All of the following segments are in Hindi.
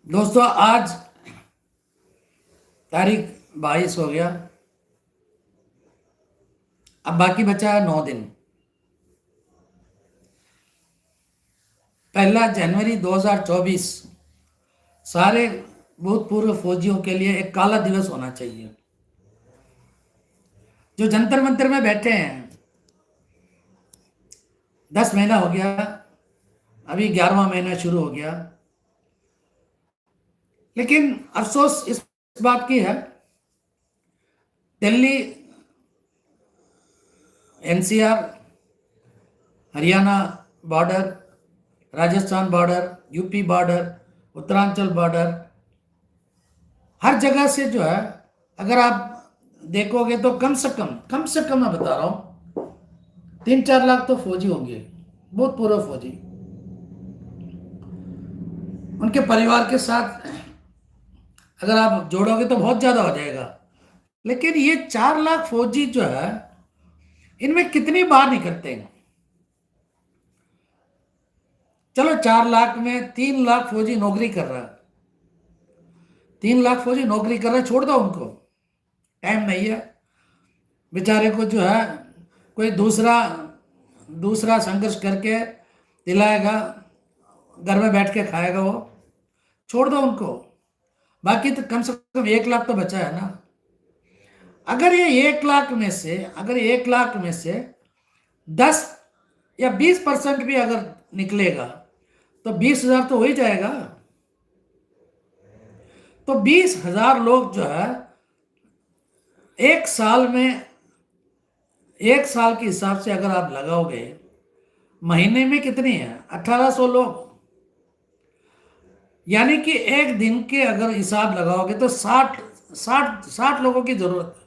दोस्तों, आज तारीख 22 हो गया। अब बाकी बचा है 9 दिन। 1 जनवरी 2024 सारे भूतपूर्व फौजियों के लिए एक काला दिवस होना चाहिए। जो जंतर मंतर में बैठे हैं, 10 महीना हो गया, अभी 11वां महीना शुरू हो गया। लेकिन अफसोस इस बात की है, Delhi, NCR, Haryana border, Rajasthan border, UP border, Uttaranchal border, हर जगह से जो है, अगर आप देखोगे तो कम से कम मैं बता रहा हूं, 3-4 लाख तो फौजी होंगे, बहुत पूर्व फौजी। उनके परिवार के साथ अगर आप जोड़ोगे तो बहुत ज्यादा हो जाएगा। लेकिन ये 4 लाख फौजी जो है, इनमें कितनी बार निकलते हैं? चलो, 4 लाख में 3 लाख फौजी नौकरी कर रहा है। 3 लाख फौजी नौकरी कर रहे हैं, छोड़ दो उनको, टाइम नहीं है बेचारे को। जो है, कोई दूसरा दूसरा संघर्ष करके दिलाएगा, घर में बैठ के खाएगा वो, छोड़ दो उनको। बाकी तो कम से कम 1 लाख तो बचा है ना। अगर ये 1 लाख में से, अगर 1 लाख में से 10 या 20% भी अगर निकलेगा तो 20,000 तो हो ही जाएगा। तो 20,000 लोग जो है, एक साल में, एक साल के हिसाब से अगर आप लगाओगे, महीने में कितनी है? 1,800 लोग। यानी कि एक दिन के अगर हिसाब लगाओगे तो 60 लोगों की जरूरत है।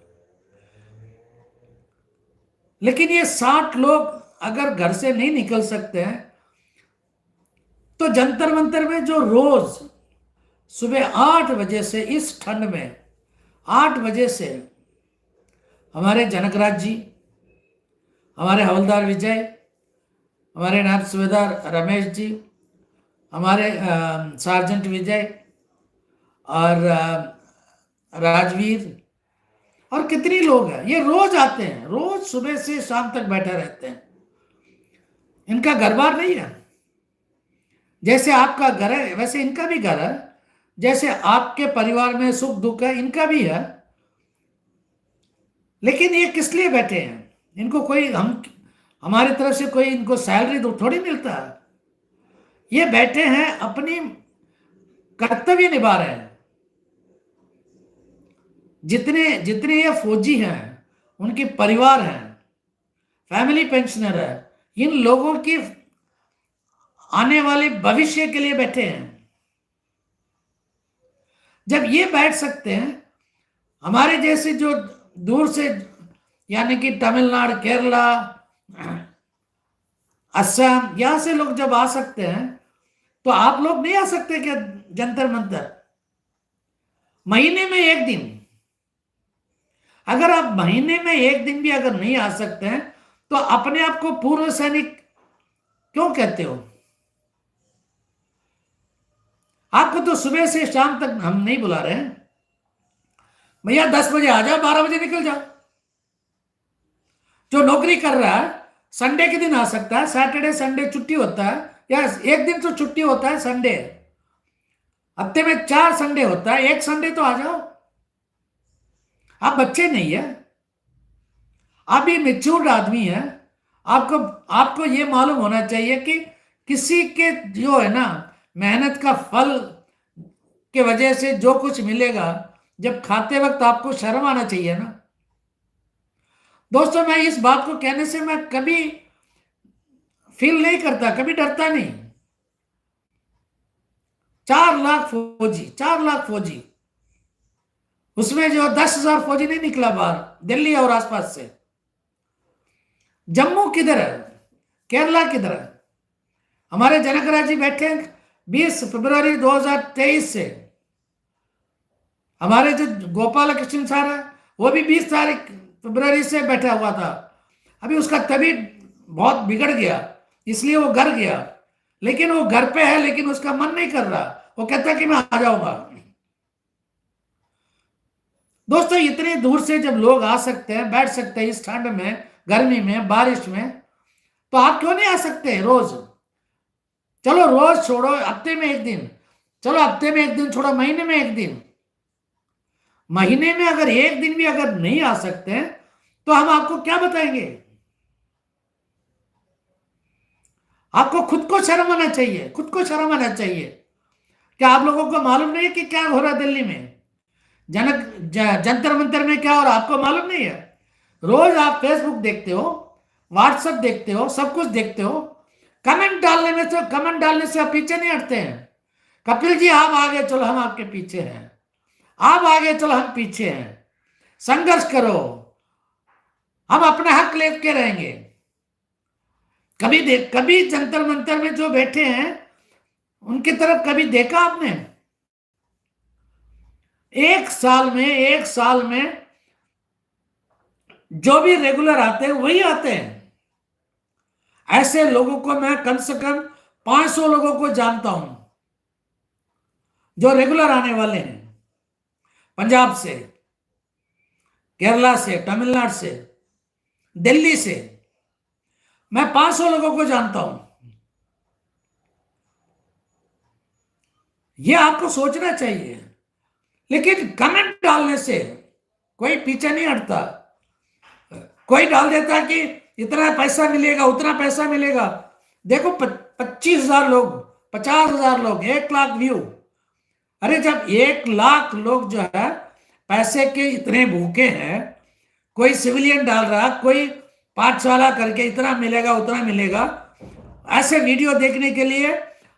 लेकिन ये 60 लोग अगर घर से नहीं निकल सकते हैं, तो जंतर मंतर में जो रोज सुबह 8 बजे से, इस ठंड में 8 बजे से, हमारे जनकराज जी, हमारे हवलदार विजय, हमारे नायब सूबेदार रमेश जी, हमारे सार्जेंट विजय और राजवीर और कितनी लोग हैं, ये रोज आते हैं, रोज सुबह से शाम तक बैठे रहते हैं। इनका घर बार नहीं है। जैसे आपका घर है वैसे इनका भी घर है। जैसे आपके परिवार में सुख दुख है, इनका भी है। लेकिन ये किस लिए बैठे हैं? इनको कोई, हमारी तरफ से कोई इनको सैलरी तो थोड़ी मिलता है। ये बैठे हैं, अपनी कर्तव्य निभा रहे हैं। जितने जितने ये फौजी हैं, उनके परिवार हैं, फैमिली पेंशनर है, इन लोगों की आने वाले भविष्य के लिए बैठे हैं। जब ये बैठ सकते हैं, हमारे जैसे जो दूर से, यानी कि तमिलनाडु, केरला, असम, यहां से लोग जब आ सकते हैं, तो आप लोग नहीं आ सकते क्या? जंतर मंतर महीने में एक दिन, अगर आप महीने में एक दिन भी अगर नहीं आ सकते हैं, तो अपने आप को पूर्व सैनिक क्यों कहते हो? आपको तो सुबह से शाम तक हम नहीं बुला रहे हैं। भैया 10 बजे आ जाओ, 12 बजे निकल जाओ। जो नौकरी कर रहा है संडे के दिन आ सकता है, सैटरडे संडे छुट्टी होता है, या एक दिन तो छुट्टी होता है संडे। हफ्ते में 4 संडे होता है, एक संडे तो आ जाओ। आप बच्चे नहीं है, आप भी मेच्योर्ड आदमी है। आपको आपको ये मालूम होना चाहिए कि किसी के जो है ना, मेहनत का फल के वजह से जो कुछ मिलेगा, जब खाते वक्त आपको शर्म आना चाहिए ना। दोस्तों, मैं इस बात को कहने से मैं कभी फील नहीं करता, कभी डरता नहीं। 4 लाख फौजी, 4 लाख फौजी, उसमें जो 10,000 फौजी नहीं निकला बाहर दिल्ली और आसपास से। जम्मू किधर है? केरला किधर है? हमारे जनकराज जी बैठे हैं 20 फरवरी 2023 से। हमारे जो गोपाल कृष्ण सर है, वो भी 20 तारीख फरवरी से बैठा हुआ था। अभी उसका तबीयत बहुत बिगड़ गया, इसलिए वो घर गया। लेकिन वो घर पे है, लेकिन उसका मन नहीं कर रहा, वो कहता है कि मैं आ जाऊंगा। दोस्तों इतनी दूर से जब लोग आ सकते हैं, बैठ सकते हैं इस ठंड में, गर्मी में, बारिश में, तो आप क्यों नहीं आ सकते रोज? चलो रोज छोड़ो, हफ्ते में एक दिन, चलो हफ्ते में एक दिन छोड़ो, महीने में एक दिन, महीने में अगर एक दिन भी अगर नहीं आ सकते हैं तो हम आपको क्या बताएंगे? आपको खुद को शर्म आना चाहिए, खुद को शर्म आना चाहिए। क्या आप लोगों को मालूम नहीं है कि क्या हो रहा है दिल्ली में, जंतर मंतर में क्या हो रहा है? आपको मालूम नहीं है? रोज आप फेसबुक देखते हो, व्हाट्सएप देखते हो, सब कुछ देखते हो। कमेंट डालने से आप पीछे नहीं हटते हैं। कपिल जी आप आगे चलो, हम आपके पीछे हैं। आप आगे चलो, हम पीछे हैं। संघर्ष करो, हम अपना हक लेके रहेंगे। कभी जंतर मंतर में जो बैठे हैं उनकी तरफ कभी देखा आपने? एक साल में जो भी रेगुलर आते हैं वही आते हैं। ऐसे लोगों को मैं कम से कम 500 लोगों को जानता हूं जो रेगुलर आने वाले हैं, पंजाब से, केरला से, तमिलनाडु से, दिल्ली से। मैं 500 लोगों को जानता हूं। यह आपको सोचना चाहिए। लेकिन कमेंट डालने से कोई पीछे नहीं हटता। कोई डाल देता कि इतना पैसा मिलेगा, उतना पैसा मिलेगा। देखो 25,000 लोग, 50,000 लोग, 1 लाख व्यू। अरे जब 1 लाख लोग जो है पैसे के इतने भूखे हैं, कोई सिविलियन डाल रहा, कोई पाठशाला करके इतना मिलेगा उतना मिलेगा, ऐसे वीडियो देखने के लिए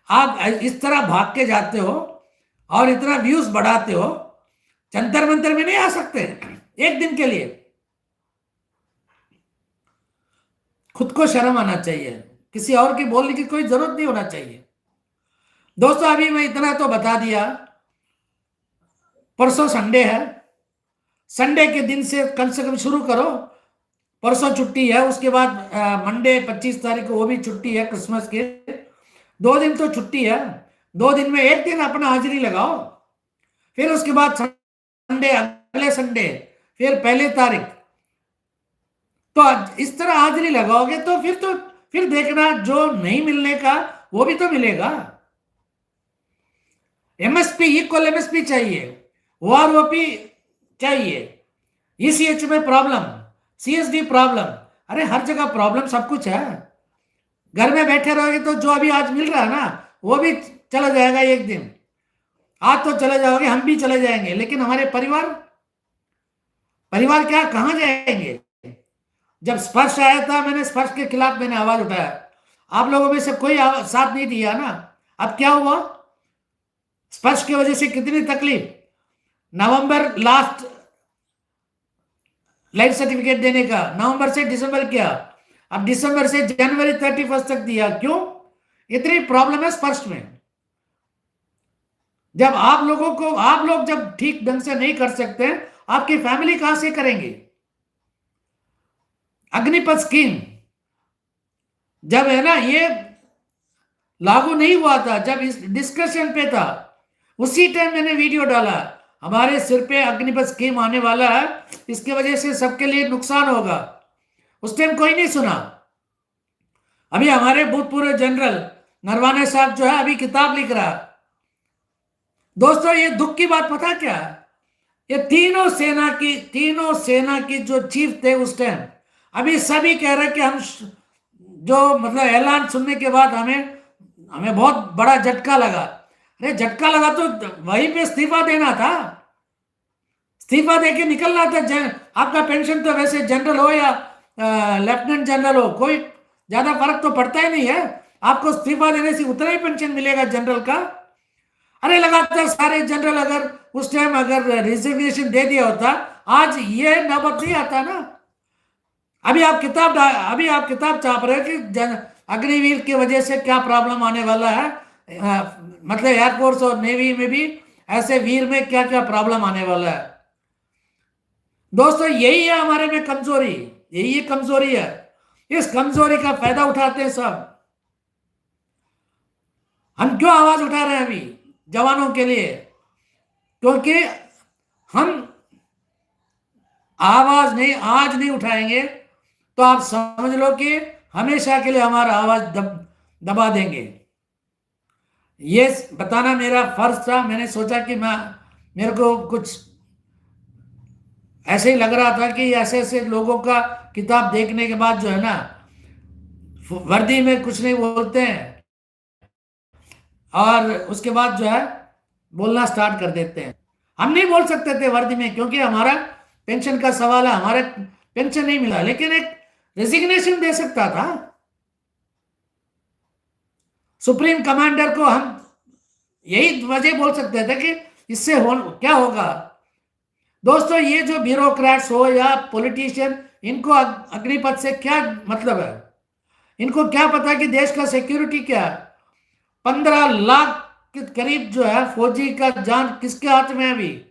आप इस तरह भाग के जाते हो और इतना व्यूज बढ़ाते हो। जंतर मंतर में नहीं आ सकते एक दिन के लिए? खुद को शर्म आना चाहिए, किसी और की बोलने की कोई जरूरत नहीं होना चाहिए। दोस्तों अभी मैं इतना तो बता दिया। परसों संडे है, संडे के दिन से कम शुरू करो। परसों छुट्टी है, उसके बाद मंडे 25 तारीख को वो भी छुट्टी है, क्रिसमस के 2 दिन तो छुट्टी है। 2 दिन में एक दिन अपना हाजिरी लगाओ, फिर उसके बाद संडे, अगले संडे, फिर 1 तारीख। तो इस तरह हाजिरी लगाओगे तो फिर देखना जो नहीं मिलने का वो भी तो मिलेगा। एमएसपी, इक्वल एमएसपी चाहिए, ओआरओपी चाहिए, ईसीएच में प्रॉब्लम, सीएसडी प्रॉब्लम। अरे हर जगह प्रॉब्लम, सब कुछ है। घर में बैठे रहोगे तो जो अभी आज मिल रहा है ना वो भी चला जाएगा एक दिन। आज तो चले जाओगे, हम भी चले जाएंगे, लेकिन हमारे परिवार क्या, कहां जाएंगे? जब स्पर्श आया था, मैंने स्पर्श के खिलाफ मैंने आवाज उठाया, आप लोगों में से कोई साथ नहीं दिया ना। अब क्या हुआ? स्पर्श की वजह से कितनी तकलीफ। नवंबर लास्ट लाइफ सर्टिफिकेट देने का, नवंबर से दिसंबर किया, अब दिसंबर से जनवरी 31 तक दिया। क्यों? इतनी प्रॉब्लम है स्पर्श में। जब आप लोग जब ठीक ढंग से नहीं कर सकते, आपकी फैमिली कहां से करेंगे? अग्निपथ स्कीम जब है ना, ये लागू नहीं हुआ था, जब इस डिस्कशन पे था, उसी टाइम मैंने वीडियो डाला, हमारे सिर पे अग्निपथ स्कीम आने वाला है, इसकी वजह से सबके लिए नुकसान होगा। उस टाइम कोई नहीं सुना। अभी हमारे भूतपूर्व जनरल नरवाने साहब जो है अभी किताब लिख रहा। दोस्तों ये दुख की बात पता क्या है? ये तीनों सेना की जो चीफ थे उस टाइम, अभी सभी कह रहे कि हम जो मतलब ऐलान सुनने के बाद हमें बहुत बड़ा झटका लगा। अरे झटका लगा तो वहीं पे इस्तीफा देना था, इस्तीफा देके निकलना था। आपका पेंशन तो वैसे जनरल हो या लेफ्टिनेंट जनरल हो, कोई ज्यादा फर्क तो पड़ता ही नहीं है। आपको इस्तीफा देने से उतना ही पेंशन मिलेगा जनरल का। अरे लगातार सारे जनरल अगर उस टाइम अगर रिजिग्नेशन दे दिया होता, आज ये नौबत नहीं आता ना। अभी आप किताब छाप रहे हैं कि अग्निवीर की वजह से क्या प्रॉब्लम आने वाला है, मतलब एयरफोर्स और नेवी में भी ऐसे वीर में क्या क्या प्रॉब्लम आने वाला है। दोस्तों यही है हमारे में कमजोरी, यही कमजोरी है। इस कमजोरी का फायदा उठाते हैं सब। हम क्यों आवाज उठा रहे हैं अभी? जवानों के लिए, क्योंकि हम आवाज नहीं आज नहीं उठाएंगे तो आप समझ लो कि हमेशा के लिए हमारा आवाज दबा देंगे। ये बताना मेरा फर्ज था। मैंने सोचा कि मेरे को कुछ ऐसे ही लग रहा था कि ऐसे ऐसे लोगों का किताब देखने के बाद जो है ना, वर्दी में कुछ नहीं बोलते हैं और उसके बाद जो है बोलना स्टार्ट कर देते हैं। हम नहीं बोल सकते थे वर्दी में, क्योंकि हमारा पेंशन का सवाल है, हमारे पेंशन नहीं मिला, लेकिन एक रेजिग्नेशन दे सकता था। सुप्रीम कमांडर को हम यही वजह बोल सकते थे कि इससे क्या होगा। दोस्तों, ये जो ब्यूरोक्रेट्स हो या पॉलिटिशियन, इनको अग्निपथ से क्या मतलब है? इनको क्या पता कि देश का सिक्योरिटी क्या है? 15 लाख के करीब जो है फौजी का जान किसके हाथ में है? अभी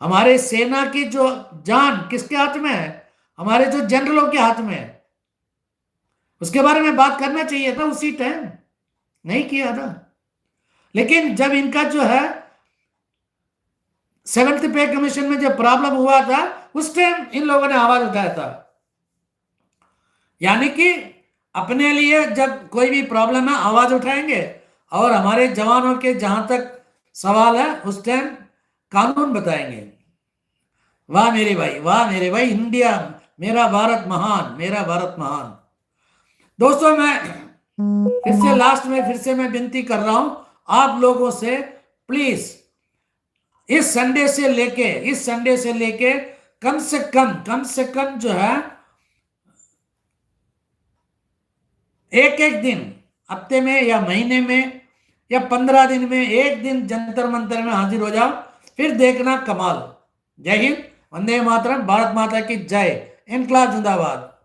हमारे सेना की जो जान किसके हाथ में है? हमारे जो जनरलों के हाथ में है। उसके बारे में बात करना चाहिए था उसी टाइम, नहीं किया था। लेकिन जब इनका जो है 7th पे कमीशन में जब प्रॉब्लम हुआ था, उस टाइम इन लोगों ने आवाज उठाया था। यानी कि अपने लिए जब कोई भी प्रॉब्लम है आवाज उठाएंगे, और हमारे जवानों के जहां तक सवाल है उस टाइम कानून बताएंगे। वाह मेरे भाई, वाह मेरे भाई, इंडिया मेरा भारत महान, मेरा भारत महान। दोस्तों, मैं फिर से लास्ट में फिर से मैं विनती कर रहा हूं आप लोगों से, प्लीज इस संडे से लेके कम से कम जो है एक दिन, हफ्ते में या महीने में या 15 दिन में एक दिन जंतर मंतर में हाजिर हो जाओ, फिर देखना कमाल। जय हिंद, वंदे मातरम, भारत माता की जय, इनकलाब जिंदाबाद।